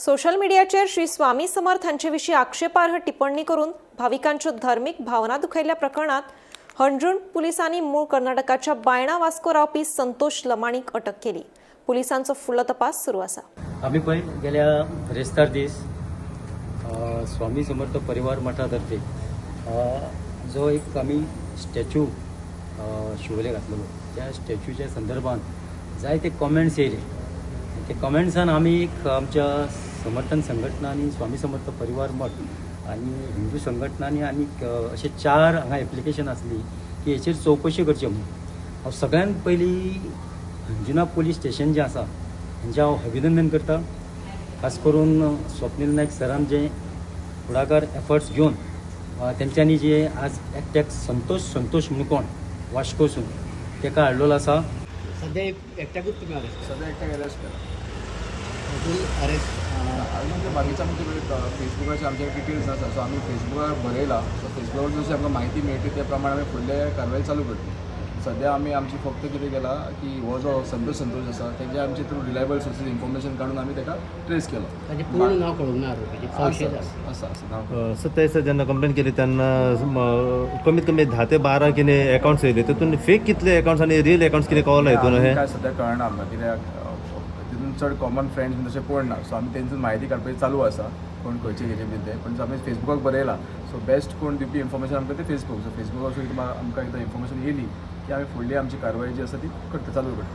Social मीडियाचेर Shri Swami Samarth हांचे आक्षेपार्ह टिप्पणी करून भाविकांच्यो धार्मिक भावना दुखयल्ल्या प्रकरणात हणजूण पुलिसांनी मूळ कर्नाटकाच्या बायणा वास्को रावपी संतोष लमाणीक अटक केली। पुलिसांचो फुडलो तपास सुरू आसा। आम्ही पळय गेल्या रेस्तार दीस स्वामी समर्थ परिवार मठातर्फे जो एक आम्ही स्टॅच्यू शिवले घातलेलो, त्या स्टॅच्यूच्या संदर्भात जायते कॉमेंट्स येयले। ते कॉमेंट्सान आम्ही एक आमच्या समर्थन संघटना आणि स्वामी समर्थ परिवार मठ आणि हिंदू संघटनांनी आणि असे 4 हांगा एप्लिकेशन असली की हेचेर चौकशी करची म्हणून हांव सगळ्यात पयलीं अंजुना पोलीस स्टेशन जें आसा हांचें हांव अभिनंदन करता। खास करून स्वप्नील नायक सरान जे फुडाकार एफर्ट्स घेवन तेंच्यांनी जे आज एकट्याक संतोष म्हणून कोण वास्कोसून तेका हाडलेलो आसा। सध्या एकट्याकूच तुम्ही अरेस्ट सध्या एकट्याक अरेस्ट केला। अरेस्ट अजून ते बाकीच्या आमचे फेसबुकाचे आमचे डिटेल्स आसा, सो आम्ही फेसबुकार बरयला, सो फेसबुकावर जशी आमकां माहिती मेळटी त्या प्रमाणे आमी फुडले कारवाई चालू करतली। सध्या आमी आमची फक्त कितें केला की हो जो संतोष आसा तेजे आमचे थ्रू रिलायबल सोर्सीस इन्फॉर्मेशन काडून आमी तेका ट्रेस केलो। ताजें पूर्ण नाव कळूंक ना आरोपीचें संशयित आसा। आसा नाव सत्तावीस जेन्ना कंप्लेन केली तेन्ना कमीत कमी 10 ते 12 कितें अकाउंट्स येयले, तातूंत फेक कितले अकाउंट्स आनी रियल अकाउंट्स कितें कळना हितून हे काय सध्या कळना आमकां, कित्याक तितून चड कॉमन फ्रेंड्स बीन तशें कोण ना, सो आमी तेंचून म्हायती काडपाची चालू आसा कोण खंयचे कितें बीन ते। पण आमी फेसबुकाक बरयला, सो बेस्ट कोण दिवपी इन्फॉर्मेशन आमकां ते फेसबुक, सो फेसबुकार आमकां एकदां इन्फॉर्मेशन येयली की आमी फुडली आमची कारवाई जी आसा ती करता चालू करता।